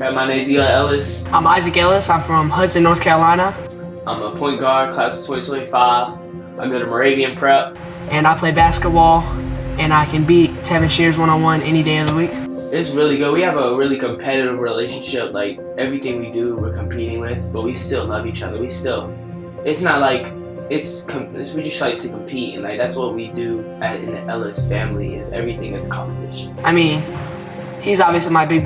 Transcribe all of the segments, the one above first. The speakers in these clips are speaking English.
Okay, my name's Eli Ellis. I'm Isaac Ellis. I'm from Hudson, North Carolina. I'm a point guard, class of 2025. I go to Moravian Prep. And I play basketball, and I can beat Tevin Shears one-on-one any day of the week. It's really good. We have a really competitive relationship. Like, everything we do, we're competing with, but we still love each other. It's not like, we just like to compete, and like that's what we do in the Ellis family, is everything is a competition. I mean, he's obviously my big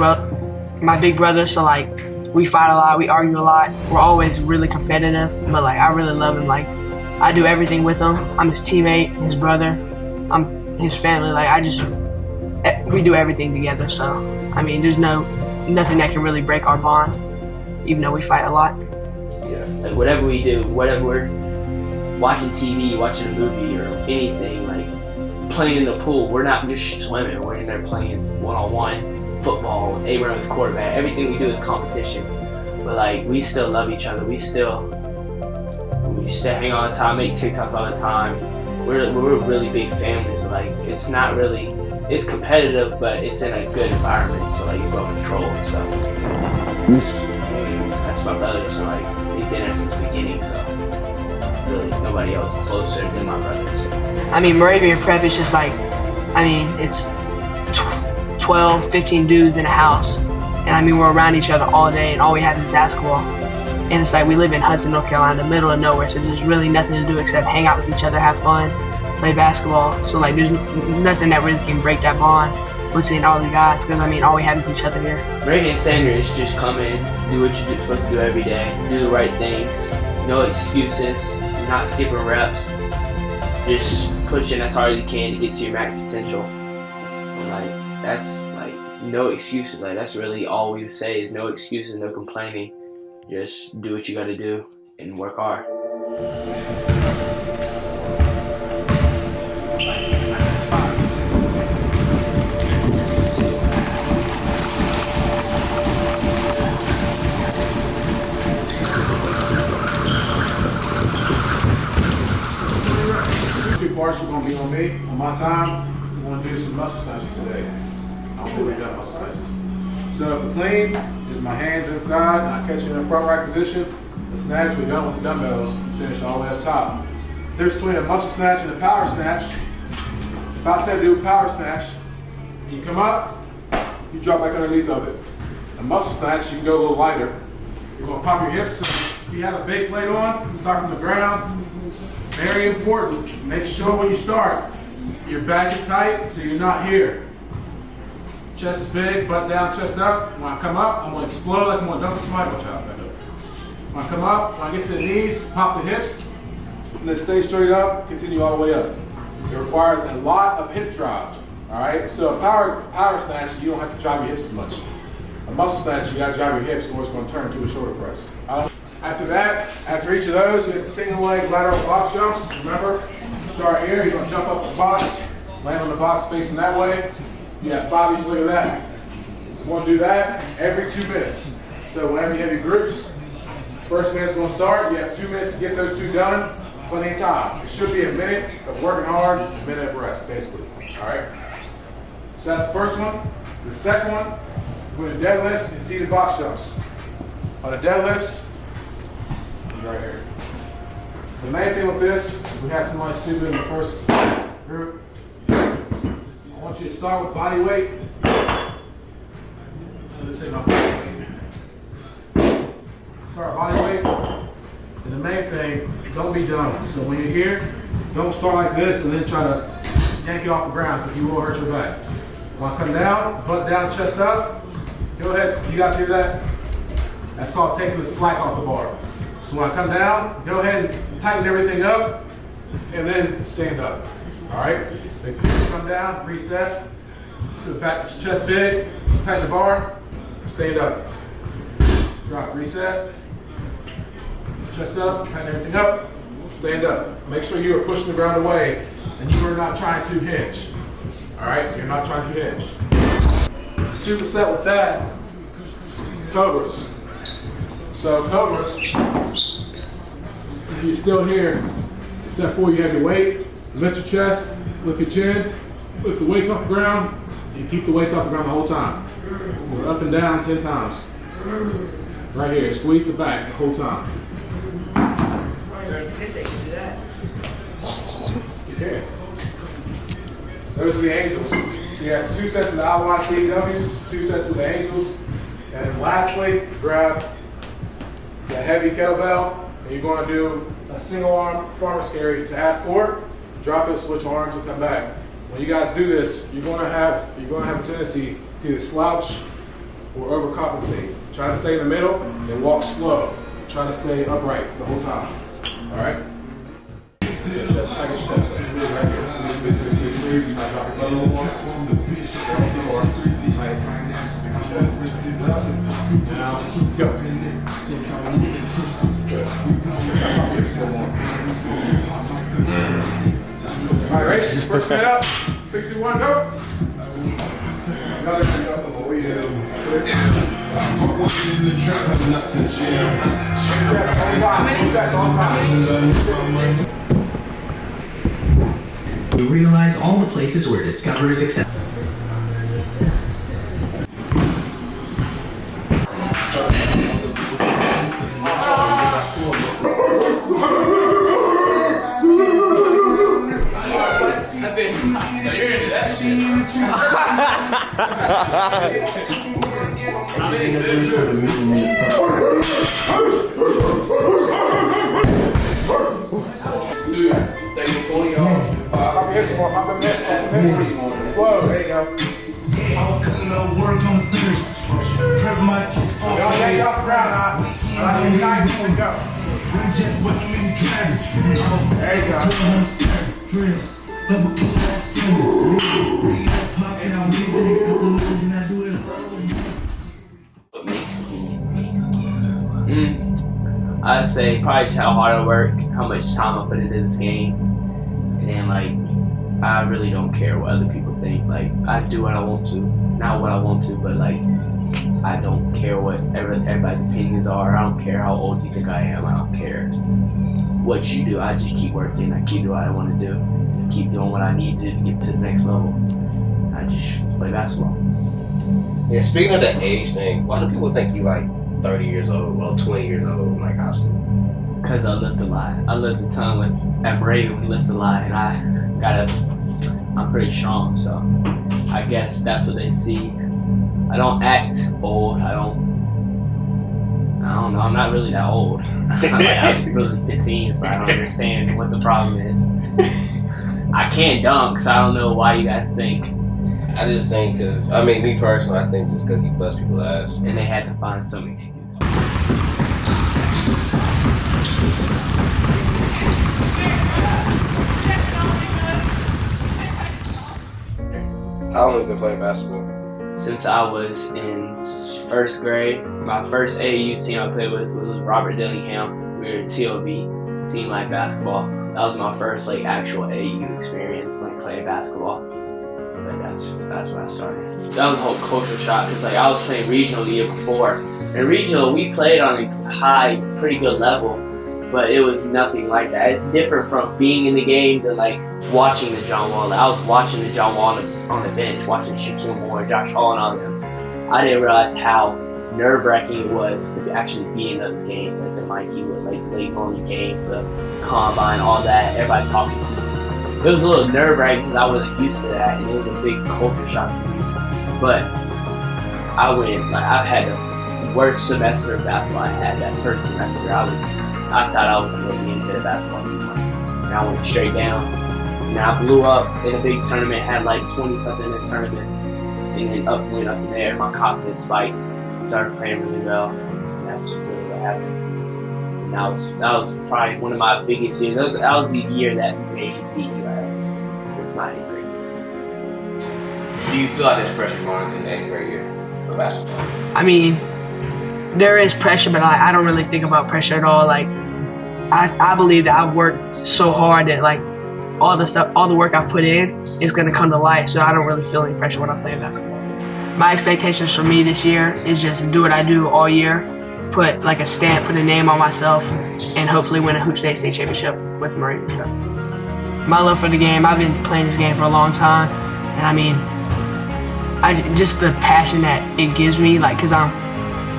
brother, so like, we fight a lot, we argue a lot. We're always really competitive, but like, I really love him. Like, I do everything with him. I'm his teammate, his brother, I'm his family. Like, we do everything together. So, I mean, there's nothing that can really break our bond, even though we fight a lot. Yeah, like whatever we do, whatever we're watching TV, watching a movie, or anything, like playing in the pool, we're not just swimming, we're in there playing one-on-one football with Abraham as quarterback. Everything we do is competition, but like we still love each other. We still hang all the time, make TikToks all the time. We're a really big family, so like it's competitive, but it's in a good environment, so like it's well controlled. So that's my brother, so like we've been there since the beginning, so really nobody else closer than my brothers. I mean, Moravian Prep is just like, I mean, it's 12, 15 dudes in a house, and I mean, we're around each other all day, and all we have is basketball. And it's like, we live in Hudson, North Carolina, the middle of nowhere, so there's really nothing to do except hang out with each other, have fun, play basketball. So like, there's nothing that really can break that bond between all the guys, because I mean, all we have is each other here. Moravian standard is just come in, do what you're supposed to do every day, do the right things, no excuses, not skipping reps, just pushing as hard as you can to get to your max potential. Like, that's like no excuses. Like, that's really all we would say is no excuses, no complaining. Just do what you gotta do and work hard. 2 parts are going to be on me. On my time, we're going to do some muscle snatches today. I don't think we've done muscle snatches. So for clean, is my hands inside, and I catch you in the front right position. The snatch, we're done with the dumbbells, finish all the way up top. There's between a muscle snatch and a power snatch. If I said do a power snatch, you come up, you drop back underneath of it. A muscle snatch, you can go a little lighter. You're going to pop your hips. So if you have a base plate on, you start from the ground. Very important, make sure when you start, your back is tight so you're not here. Chest is big, butt down, chest up. When I come up, I'm going to explode like I'm going to dump a somebody. Watch out. When I come up, when I get to the knees, pop the hips, and then stay straight up, continue all the way up. It requires a lot of hip drive. All right, so a power snatch, you don't have to drive your hips as much. A muscle snatch, you got to drive your hips or it's going to turn to a shoulder press. After that, after each of those, you get the single leg lateral box jumps. Remember, start here, you're going to jump up the box, land on the box facing that way. You have 5 each leg of that. You want to do that every 2 minutes. So whenever you have your groups, first minute's going to start. You have 2 minutes to get those 2 done. Plenty of time. It should be a minute of working hard, a minute of rest, basically. All right? So that's the first one. The second one, we're going to deadlifts and seated box jumps. On the deadlifts, right here. The main thing with this is we had somebody stupid in the first group. I want you to start with body weight. Let's say my body weight. Start body weight. And the main thing, don't be dumb. So when you're here, don't start like this and then try to yank you off the ground because you will hurt your back. When I come down, butt down, chest up. Go ahead. You guys hear that? That's called taking the slack off the bar. So when I come down, go ahead and tighten everything up, and then stand up. All right? Come down, reset. So back, chest big, tighten the bar, stand up. Drop, reset. Chest up, tighten everything up, stand up. Make sure you are pushing the ground away, and you are not trying to hinge. All right? You're not trying to hinge. Superset with that, cobras. So cobras, if you're still here, except for you have your weight, lift your chest, lift your chin, lift the weights off the ground, and keep the weights off the ground the whole time. We're up and down 10 times. Right here, squeeze the back the whole time. Sensei can do that. You can. Those are the angels. You have 2 sets of the IYTWs, 2 sets of the angels. And then lastly, grab the heavy kettlebell, and you're going to do a single arm farmer's carry to half court, drop it, switch arms, and come back. When you guys do this, you're going to have a tendency to either slouch or overcompensate. Try to stay in the middle and walk slow. Try to stay upright the whole time. All right? Now, go. All right, ready? First minute up. 6, 2, 1, go. Another thing up. What we do. We realize all the places where discoverers accept. Whoa, there you go. Don't lay off the ground, huh? Nice, go. There you go. What makes me? I'd say probably just how hard I work, how much time I put into this game, and then like I really don't care what other people think. Like I do what I want to, not what I want to, but like I don't care what everybody's opinions are. I don't care how old you think I am. I don't care what you do. I just keep working. I keep doing what I want to do. I keep doing what I need to get to the next level. I just play basketball. Yeah, speaking of the age thing, why do people think you like 30 years old, well 20 years old in like high school? Because I lift a lot. I lift a ton at Moravian, we lift a lot, and I'm pretty strong, so I guess that's what they see. I don't act old. I don't know. I'm not really that old. I'm really 15, so I don't understand what the problem is. I can't dunk, so I don't know why you guys think. I just think because, I mean, me personally, I think just because you bust people's ass. And they had to find some excuse. How long have you been playing basketball? Since I was in first grade, my first AAU team I played with was Robert Dillingham. We were TOB, Team Life Basketball. That was my first like actual AAU experience, like playing basketball. But that's when I started. That was a whole culture shock because like I was playing regional the year before. And regional we played on a high, pretty good level, but it was nothing like that. It's different from being in the game to like watching the John Wall. I was watching the John Wall on the bench, watching Shaquille Moore, Josh Hall, and all of them. I didn't realize how nerve-wracking it was to actually be in those games, like the Mikey with like the late morning games, the combine, all that. Everybody talking to me. It was a little nerve-wracking because I wasn't used to that, and it was a big culture shock for me. But I went. Like I've had the worst semester of basketball I had that first semester. I thought I was going to be in a bit of basketball anymore. And I went straight down. And I blew up in a big tournament, had like 20-something in the tournament. And then went up from there. My confidence spiked. Started playing really well. And that's really what happened. And that was probably one of my biggest years. That was the year that made the Ellis. It's my 8th grade. Do you feel like there's pressure going into the 8th grade year for basketball? I mean, there is pressure, but I don't really think about pressure at all. Like, I believe that I've worked so hard that like all the work I've put in is gonna come to life. So I don't really feel any pressure when I'm playing basketball. My expectations for me this year is just do what I do all year, put like a stamp, put a name on myself, and hopefully win a Hoop State championship with Moravian Prep. My love for the game, I've been playing this game for a long time, and I mean, just the passion that it gives me, like, cause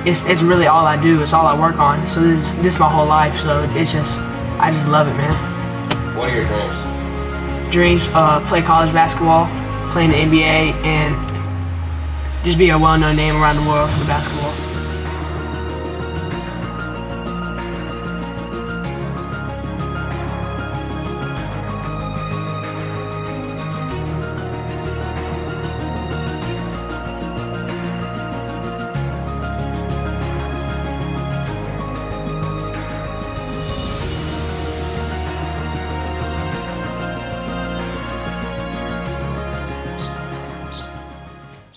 it's really all I do. It's all I work on. So this is my whole life. So it's just, I just love it, man. What are your dreams? Dreams, play college basketball, play in the NBA, and just be a well-known name around the world for basketball.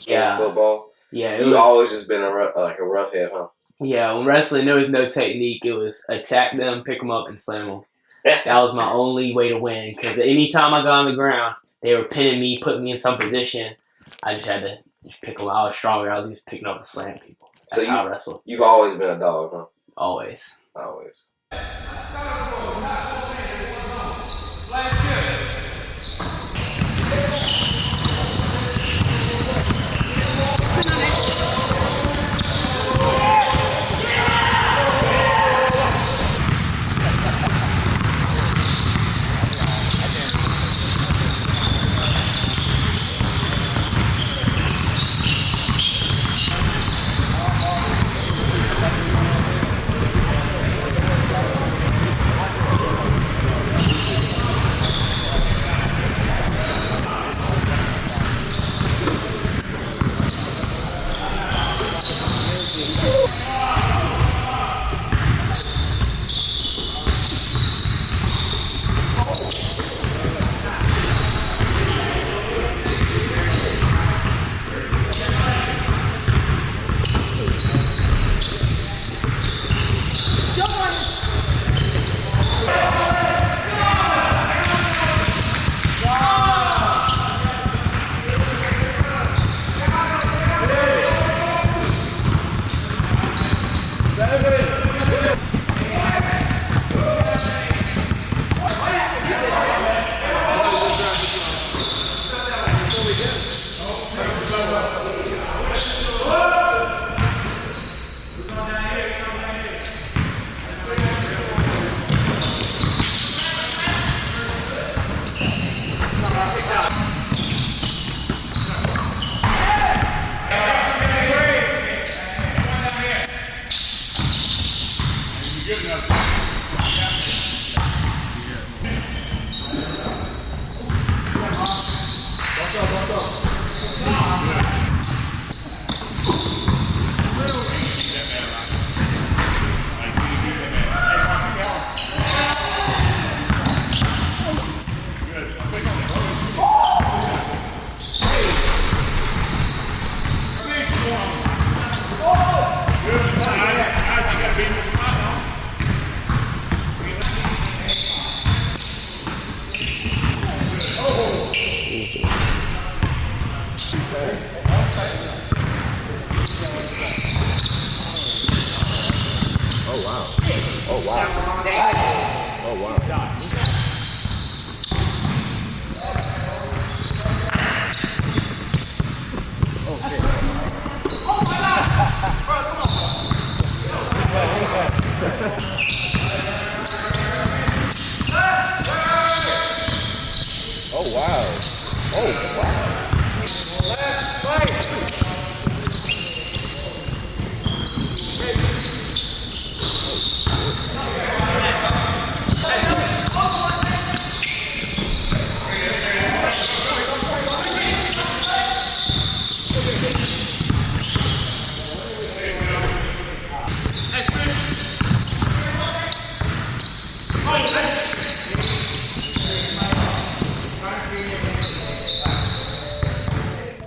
Yeah. Football. Yeah, You always just been a roughhead, huh? Yeah, when wrestling, there was no technique. It was attack them, pick them up, and slam them. That was my only way to win. Because anytime I got on the ground, they were pinning me, putting me in some position. I just had to pick them. I was stronger. I was just picking up and slamming people. That's how I wrestled. You've always been a dog, huh? Always. Always.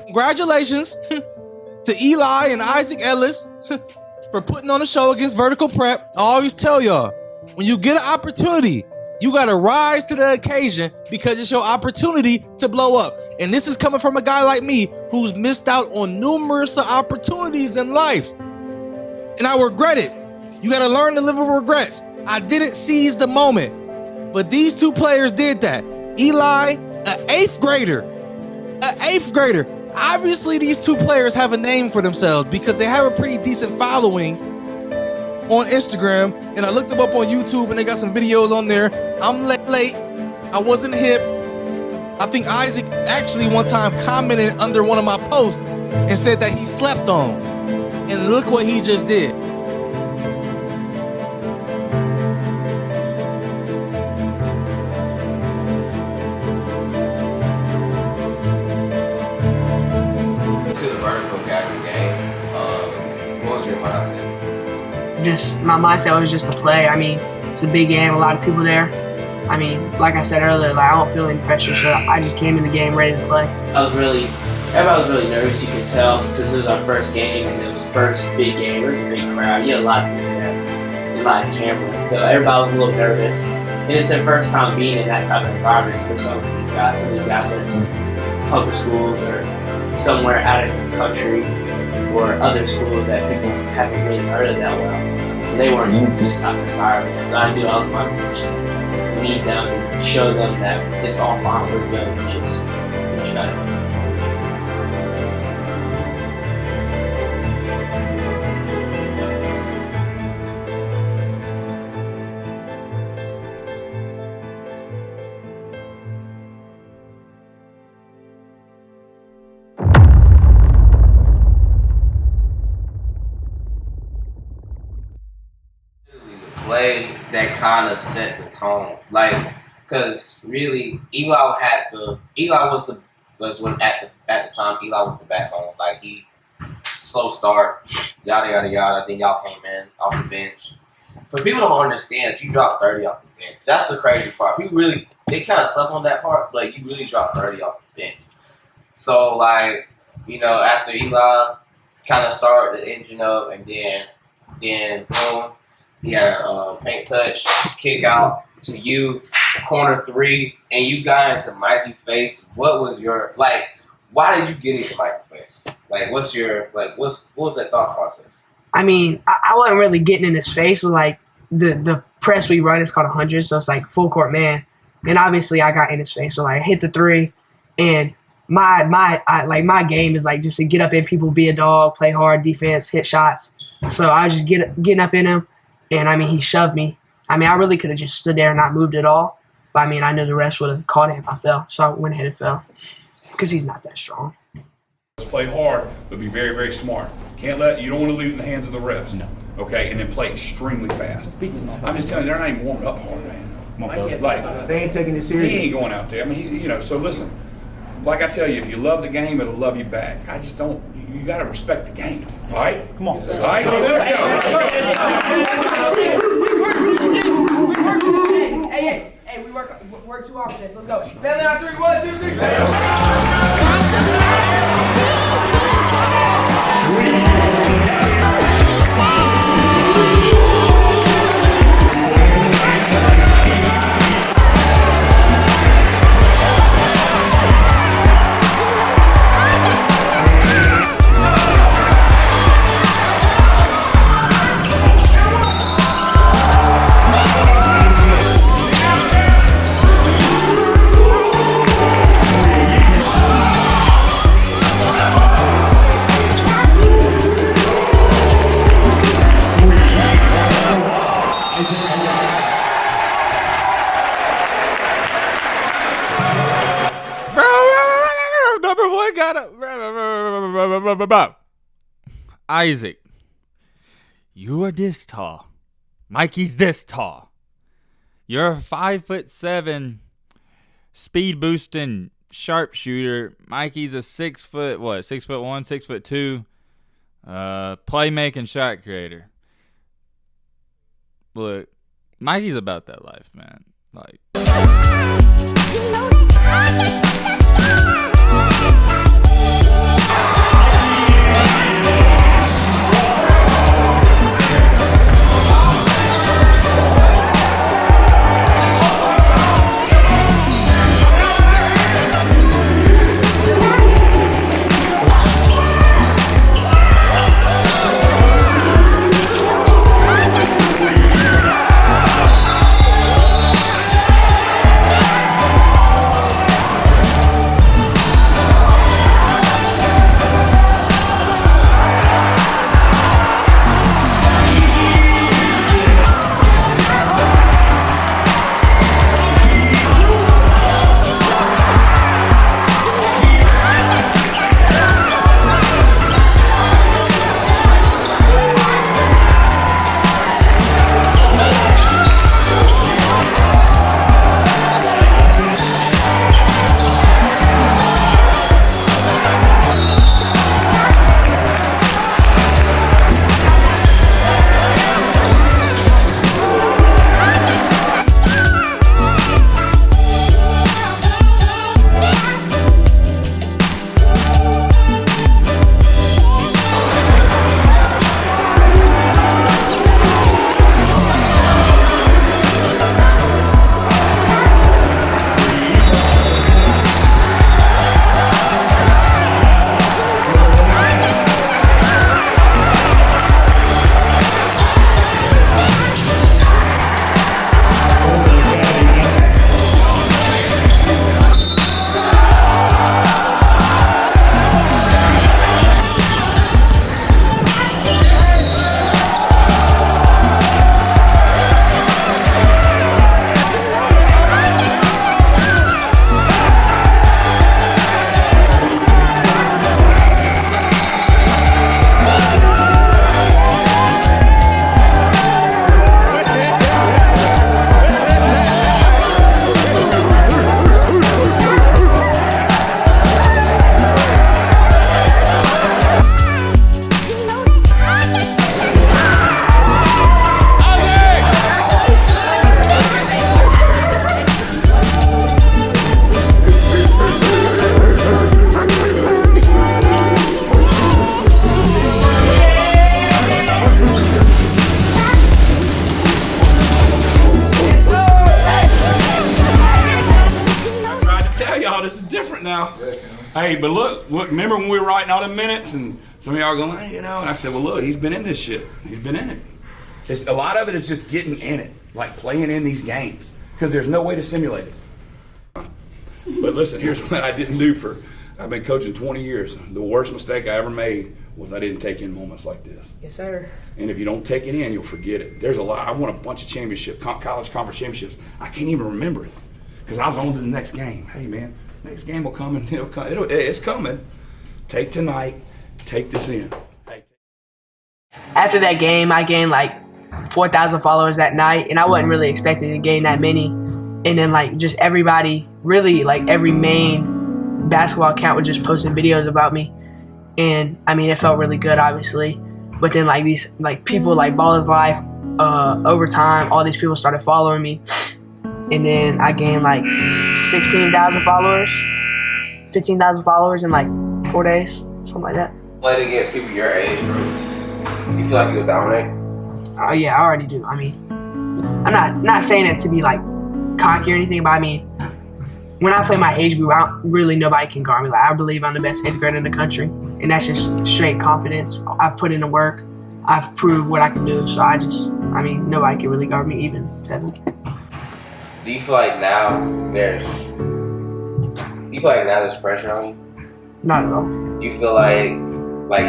Congratulations to Eli and Isaac Ellis for putting on a show against Vertical Prep. I always tell y'all, when you get an opportunity, you got to rise to the occasion because it's your opportunity to blow up. And this is coming from a guy like me who's missed out on numerous opportunities in life. And I regret it. You got to learn to live with regrets. I didn't seize the moment, but these two players did that. Eli, an eighth grader. Obviously, these two players have a name for themselves because they have a pretty decent following on Instagram. And I looked them up on YouTube and they got some videos on there. I'm late. I wasn't hip. I think Isaac actually one time commented under one of my posts and said that he slept on. And look what he just did. To the vertical casual game, what was your mindset? Just my mindset was just to play. I mean, it's a big game, a lot of people there. I mean, like I said earlier, like I don't feel any pressure, so I just came in the game ready to play. Everybody was really nervous, you could tell, since it was our first game and it was first big game. There was a big crowd. You had a lot of people there, a lot of cameras, so everybody was a little nervous. And it's their first time being in that type of environment for some of these guys. Some of these guys went to public schools or somewhere out of the country or other schools that people haven't really heard of that well. So they weren't used to this type of environment. So I knew I was going to just lead them and show them that it's all fine, we're good, it's just each other. Play that kind of set the tone, like, because really Eli was at the time Eli was the backbone. Like he slow start, yada yada yada. Then y'all came in off the bench, but people don't understand that you dropped 30 off the bench. That's the crazy part. They kind of slept on that part, but you really dropped 30 off the bench. So like, after Eli kind of started the engine up, and then boom. He had a paint touch, kick out to you, corner three, and you got into Mikey's face. What was your, why did you get into Mikey's face? Like, what was that thought process? I mean, I wasn't really getting in his face with like the press we run is called 100, so it's like full court man. And obviously I got in his face, so like I hit the three, and my game is like just to get up in people, be a dog, play hard defense, hit shots. So I was just getting up in him. And, I mean, he shoved me. I mean, I really could have just stood there and not moved at all. But, I mean, I knew the rest would have caught it if I fell. So I went ahead and fell because he's not that strong. Let's play hard, but be very, very smart. You don't want to leave it in the hands of the refs. No. Okay, and then play extremely fast. I'm just telling you, they're not even warming up hard, man. They ain't taking it serious. He ain't going out there. I mean, so listen, like I tell you, if you love the game, it'll love you back. You got to respect the game. All right? Come on. All right? Let's go. Hey, we work too hard for this. Let's go. Family on 3, 1, 2, 3. Isaac, you are this tall. Mikey's this tall. You're a 5'7" speed boosting sharpshooter. Mikey's a 6'1", 6'2" playmaking shot creator. Look, Mikey's about that life, man. Like. y'all. This is different now. Hey, but look, remember when we were writing all the minutes and some of y'all are going, hey, and I said, well, look, he's been in this shit. He's been in it. A lot of it is just getting in it, like playing in these games, because there's no way to simulate it. But listen, here's what I didn't do I've been coaching 20 years. The worst mistake I ever made was I didn't take in moments like this. Yes, sir. And if you don't take it in, you'll forget it. There's a lot. I won a bunch of championships, college conference championships. I can't even remember it because I was on to the next game. Hey, man, next game will come and it'll come. It's coming. Take tonight. Take this in. After that game, I gained like 4,000 followers that night, and I wasn't really expecting to gain that many. And then like just everybody, really like every main basketball account was just posting videos about me. And I mean, it felt really good, obviously. But then like these like people like Ballers Life, over time, all these people started following me. And then I gained like 16,000 followers, 15,000 followers in like 4 days, something like that. Played against people your age, bro. You feel like you'll dominate? Oh yeah, I already do. I mean, I'm not saying it to be like cocky or anything, but I mean, when I play my age group, nobody can guard me. Like, I believe I'm the best 8th grader in the country, and that's just straight confidence. I've put in the work. I've proved what I can do. So nobody can really guard me, even Tevin. Do you feel like now there's pressure on you? Not at all. Do you feel like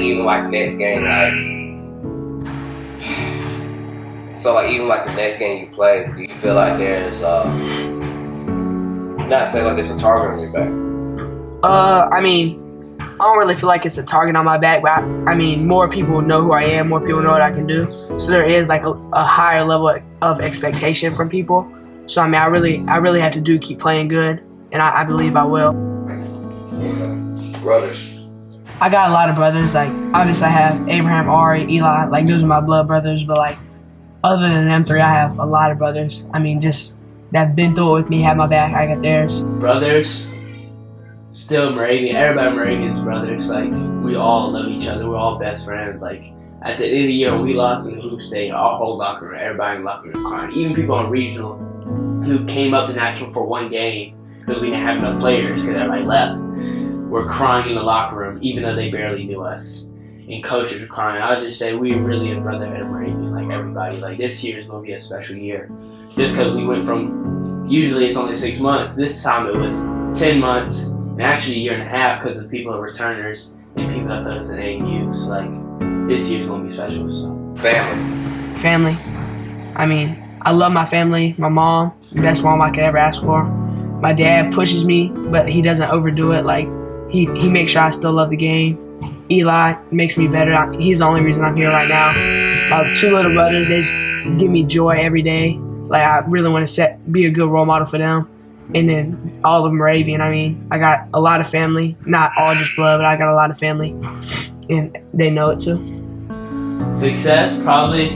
even like next game, even like the next game you play, do you feel like there's not saying like there's a target on your back? I mean, I don't really feel like it's a target on my back, but I mean, more people know who I am, more people know what I can do. So there is like a higher level of expectation from people. So I mean, I really have to keep playing good, and I believe I will. Okay. Brothers. I got a lot of brothers. Like, obviously I have Abraham, Ari, Eli. Like, those are my blood brothers. But like, other than them three, I have a lot of brothers. I mean, just that have been through it with me, have my back. I got theirs. Brothers, still Moravian. Everybody Moravian's brothers. Like, we all love each other. We're all best friends. Like, at the end of the year, when we lost in the hoop state, our whole locker room, everybody in the locker room was crying. Even people on regional who came up to national for one game because we didn't have enough players because everybody left, were crying in the locker room, even though they barely knew us. And coaches were crying. I'll just say we really a brotherhood of Moravian, like everybody. Like, this year is going to be a special year. Just because we went from, usually it's only 6 months, this time it was 10 months, and actually a year and a half because of people are returners and people that put us in AU. So, like, this year's going to be special. So. Family. I mean, I love my family. My mom, the best mom I could ever ask for. My dad pushes me, but he doesn't overdo it. Like, he makes sure I still love the game. Eli makes me better. He's the only reason I'm here right now. My 2 little brothers, they just give me joy every day. Like, I really want to be a good role model for them. And then all of Moravian. I mean, I got a lot of family. Not all just blood, but I got a lot of family. And they know it too. Success, probably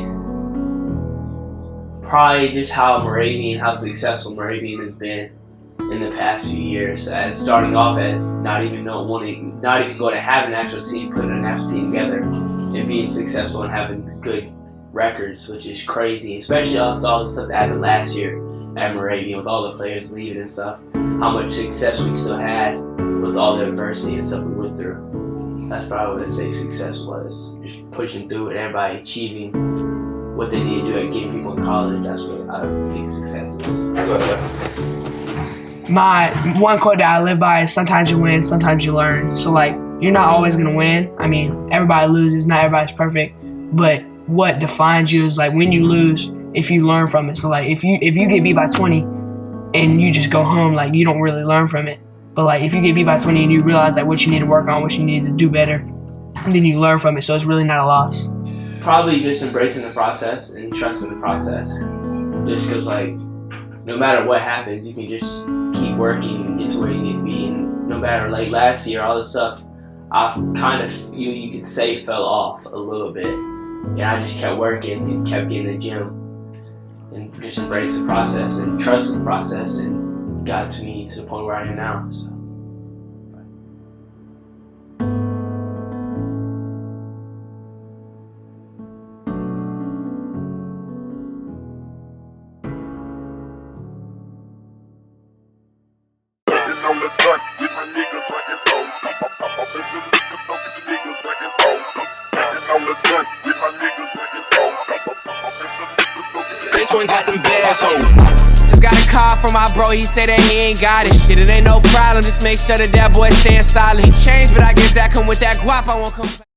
just how successful Moravian has been in the past few years. As starting off as not even going to have an actual team, putting an actual team together, and being successful and having good records, which is crazy, especially after all the stuff that happened last year at Moravian with all the players leaving and stuff. How much success we still had with all the adversity and stuff we went through. That's probably what I'd say success was. Just pushing through it, everybody achieving what they need to do at getting people in college. That's what I think success is. My one quote that I live by is sometimes you win, sometimes you learn. So like, you're not always gonna win. I mean, everybody loses, not everybody's perfect. But what defines you is like when you lose, if you learn from it. So like if you get beat by 20 and you just go home, like you don't really learn from it. But like if you get beat by 20 and you realize like what you need to work on, what you need to do better, and then you learn from it. So it's really not a loss. Probably just embracing the process and trusting the process. Just because like no matter what happens, you can just keep working and get to where you need to be. And no matter like last year, all this stuff, I've kind of you could say fell off a little bit. And I just kept working and kept getting in the gym and just embraced the process and trusted the process and got to me to the point where I am now. So. This one got them bass holding. Just got a call from my bro, he said that he ain't got it. Shit, it ain't no problem, just make sure that boy staying solid. He changed, but I guess that come with that guap, I won't come.